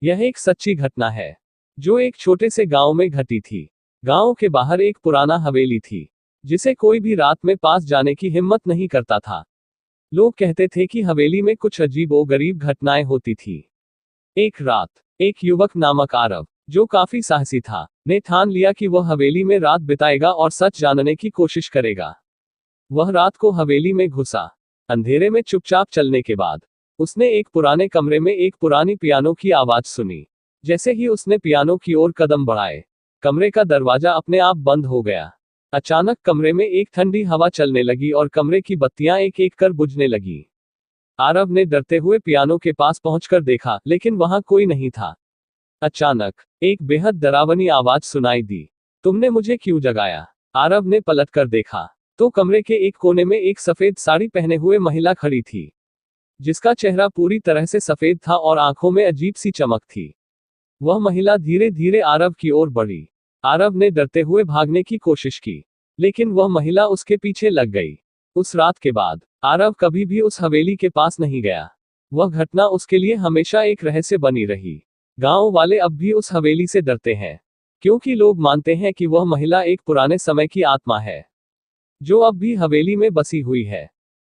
यह एक सच्ची घटना है जो एक छोटे से गांव में घटी थी। गांव के बाहर एक पुराना हवेली थी जिसे कोई भी रात में पास जाने की हिम्मत नहीं करता था। लोग कहते थे कि हवेली में कुछ अजीबो-गरीब घटनाएं होती थी। एक रात एक युवक नामक आरव, जो काफी साहसी था, ने ठान लिया कि वह हवेली में रात बिताएगा और सच जानने की कोशिश करेगा। वह रात को हवेली में घुसा। अंधेरे में चुपचाप चलने के बाद उसने एक पुराने कमरे में एक पुरानी पियानो की आवाज सुनी। जैसे ही उसने पियानो की ओर कदम बढ़ाए, कमरे का दरवाजा अपने आप बंद हो गया। अचानक कमरे में एक ठंडी हवा चलने लगी और कमरे की बत्तियां एक एक कर बुझने लगी। आरव ने डरते हुए पियानो के पास पहुंचकर देखा, लेकिन वहां कोई नहीं था। अचानक एक बेहद डरावनी आवाज सुनाई दी, तुमने मुझे क्यों जगाया? आरव ने पलटकर देखा तो कमरे के एक कोने में एक सफेद साड़ी पहने हुए महिला खड़ी थी, जिसका चेहरा पूरी तरह से सफेद था और आंखों में अजीब सी चमक थी। वह महिला धीरे धीरे आरव की ओर बढ़ी। आरव ने डरते हुए भागने की कोशिश की, लेकिन वह महिला उसके पीछे लग गई। उस रात के बाद आरव कभी भी उस हवेली के पास नहीं गया। वह घटना उसके लिए हमेशा एक रहस्य बनी रही। गांव वाले अब भी उस हवेली से डरते हैं, क्योंकि लोग मानते हैं कि वह महिला एक पुराने समय की आत्मा है जो अब भी हवेली में बसी हुई है।